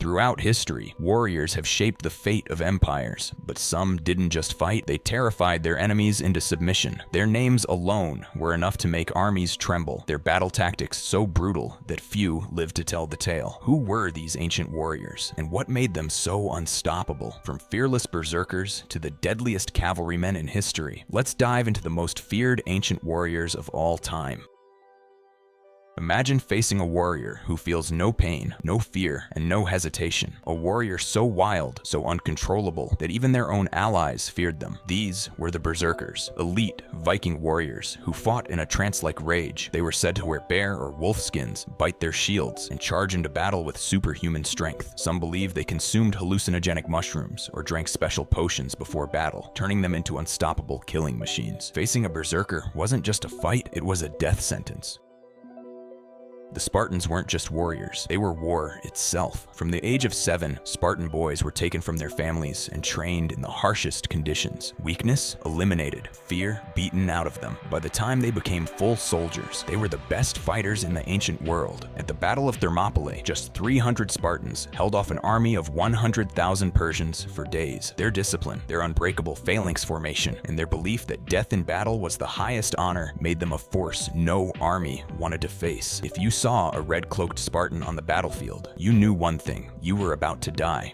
Throughout history, warriors have shaped the fate of empires, but some didn't just fight, they terrified their enemies into submission. Their names alone were enough to make armies tremble, their battle tactics so brutal that few lived to tell the tale. Who were these ancient warriors, and what made them so unstoppable? From fearless berserkers to the deadliest cavalrymen in history, let's dive into the most feared ancient warriors of all time. Imagine facing a warrior who feels no pain, no fear, and no hesitation. A warrior so wild, so uncontrollable, that even their own allies feared them. These were the berserkers, elite Viking warriors who fought in a trance-like rage. They were said to wear bear or wolf skins, bite their shields, and charge into battle with superhuman strength. Some believe they consumed hallucinogenic mushrooms or drank special potions before battle, turning them into unstoppable killing machines. Facing a berserker wasn't just a fight, it was a death sentence. The Spartans weren't just warriors, they were war itself. From the age of 7, Spartan boys were taken from their families and trained in the harshest conditions. Weakness eliminated, fear beaten out of them. By the time they became full soldiers, they were the best fighters in the ancient world. At the Battle of Thermopylae, just 300 Spartans held off an army of 100,000 Persians for days. Their discipline, their unbreakable phalanx formation, and their belief that death in battle was the highest honor made them a force no army wanted to face. If you saw a red-cloaked Spartan on the battlefield, you knew one thing: you were about to die.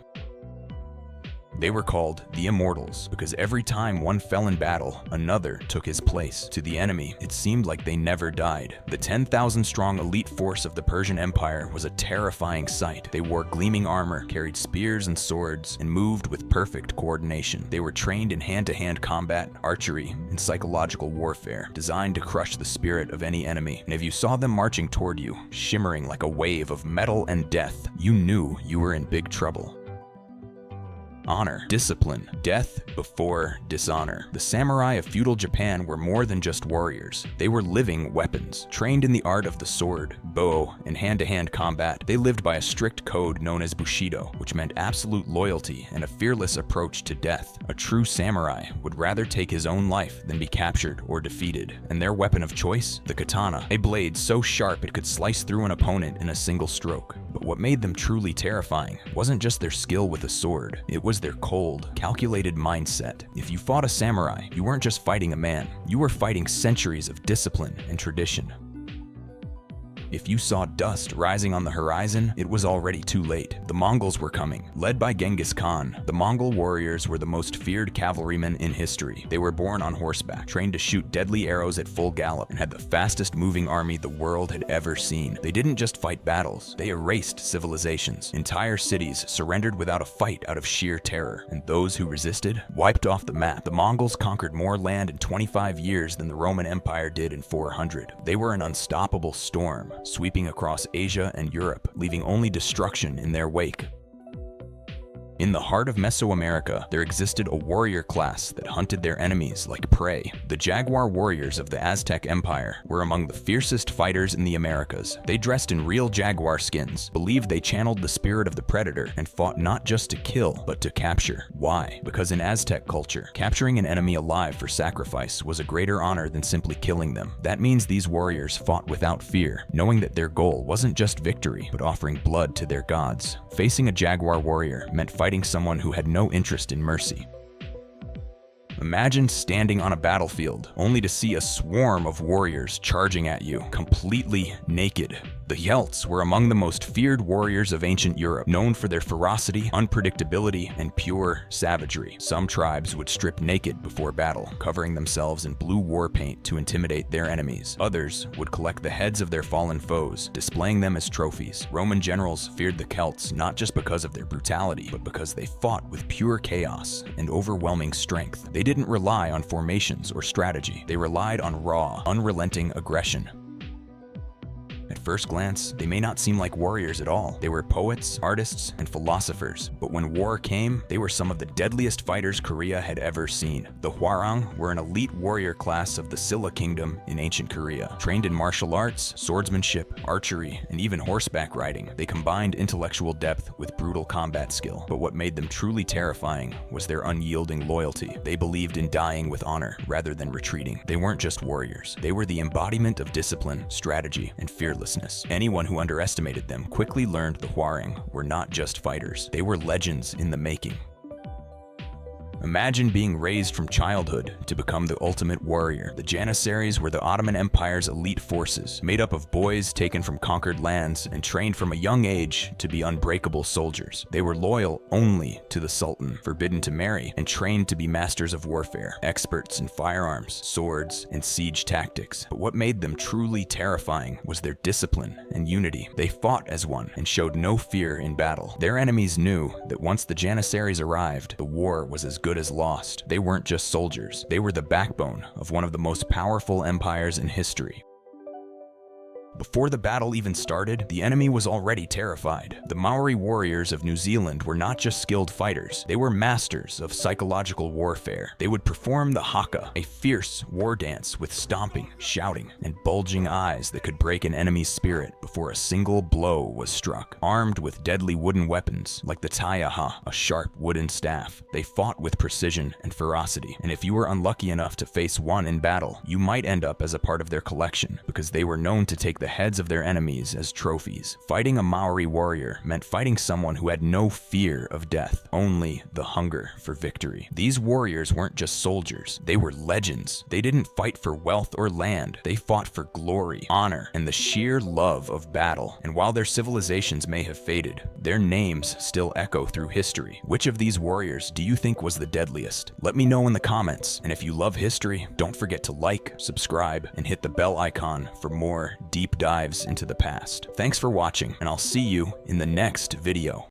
They were called the Immortals because every time one fell in battle, another took his place. To the enemy, it seemed like they never died. The 10,000-strong elite force of the Persian Empire was a terrifying sight. They wore gleaming armor, carried spears and swords, and moved with perfect coordination. They were trained in hand-to-hand combat, archery, and psychological warfare, designed to crush the spirit of any enemy. And if you saw them marching toward you, shimmering like a wave of metal and death, you knew you were in big trouble. Honor, discipline, death before dishonor. The samurai of feudal Japan were more than just warriors. They were living weapons. Trained in the art of the sword, bow, and hand-to-hand combat, they lived by a strict code known as bushido, which meant absolute loyalty and a fearless approach to death. A true samurai would rather take his own life than be captured or defeated. And their weapon of choice? The katana, a blade so sharp it could slice through an opponent in a single stroke. But what made them truly terrifying wasn't just their skill with a sword, it was their cold, calculated mindset. If you fought a samurai, you weren't just fighting a man, you were fighting centuries of discipline and tradition. If you saw dust rising on the horizon, it was already too late. The Mongols were coming. Led by Genghis Khan, the Mongol warriors were the most feared cavalrymen in history. They were born on horseback, trained to shoot deadly arrows at full gallop, and had the fastest moving army the world had ever seen. They didn't just fight battles, they erased civilizations. Entire cities surrendered without a fight out of sheer terror, and those who resisted wiped off the map. The Mongols conquered more land in 25 years than the Roman Empire did in 400. They were an unstoppable storm, sweeping across Asia and Europe, leaving only destruction in their wake. In the heart of Mesoamerica, there existed a warrior class that hunted their enemies like prey. The jaguar warriors of the Aztec Empire were among the fiercest fighters in the Americas. They dressed in real jaguar skins, believed they channeled the spirit of the predator, and fought not just to kill, but to capture. Why? Because in Aztec culture, capturing an enemy alive for sacrifice was a greater honor than simply killing them. That means these warriors fought without fear, knowing that their goal wasn't just victory, but offering blood to their gods. Facing a jaguar warrior meant fighting someone who had no interest in mercy. Imagine standing on a battlefield only to see a swarm of warriors charging at you, completely naked. The Celts were among the most feared warriors of ancient Europe, known for their ferocity, unpredictability, and pure savagery. Some tribes would strip naked before battle, covering themselves in blue war paint to intimidate their enemies. Others would collect the heads of their fallen foes, displaying them as trophies. Roman generals feared the Celts not just because of their brutality, but because they fought with pure chaos and overwhelming strength. They didn't rely on formations or strategy. They relied on raw, unrelenting aggression. At first glance, they may not seem like warriors at all. They were poets, artists, and philosophers. But when war came, they were some of the deadliest fighters Korea had ever seen. The Hwarang were an elite warrior class of the Silla Kingdom in ancient Korea. Trained in martial arts, swordsmanship, archery, and even horseback riding, they combined intellectual depth with brutal combat skill. But what made them truly terrifying was their unyielding loyalty. They believed in dying with honor rather than retreating. They weren't just warriors. They were the embodiment of discipline, strategy, and fearlessness. effortlessness. Anyone who underestimated them quickly learned the Huarang were not just fighters, they were legends in the making. Imagine being raised from childhood to become the ultimate warrior. The Janissaries were the Ottoman Empire's elite forces, made up of boys taken from conquered lands and trained from a young age to be unbreakable soldiers. They were loyal only to the Sultan, forbidden to marry, and trained to be masters of warfare, experts in firearms, swords, and siege tactics. But what made them truly terrifying was their discipline and unity. They fought as one and showed no fear in battle. Their enemies knew that once the Janissaries arrived, the war was as good as lost. They weren't just soldiers, they were the backbone of one of the most powerful empires in history. Before the battle even started, the enemy was already terrified. The Maori warriors of New Zealand were not just skilled fighters, they were masters of psychological warfare. They would perform the haka, a fierce war dance with stomping, shouting, and bulging eyes that could break an enemy's spirit before a single blow was struck. Armed with deadly wooden weapons, like the taiaha, a sharp wooden staff, they fought with precision and ferocity. And if you were unlucky enough to face one in battle, you might end up as a part of their collection, because they were known to take the heads of their enemies as trophies. Fighting a Maori warrior meant fighting someone who had no fear of death, only the hunger for victory. These warriors weren't just soldiers, they were legends. They didn't fight for wealth or land, they fought for glory, honor, and the sheer love of battle. And while their civilizations may have faded, their names still echo through history. Which of these warriors do you think was the deadliest? Let me know in the comments, and if you love history, don't forget to like, subscribe, and hit the bell icon for more deep dives into the past. Thanks for watching, and I'll see you in the next video.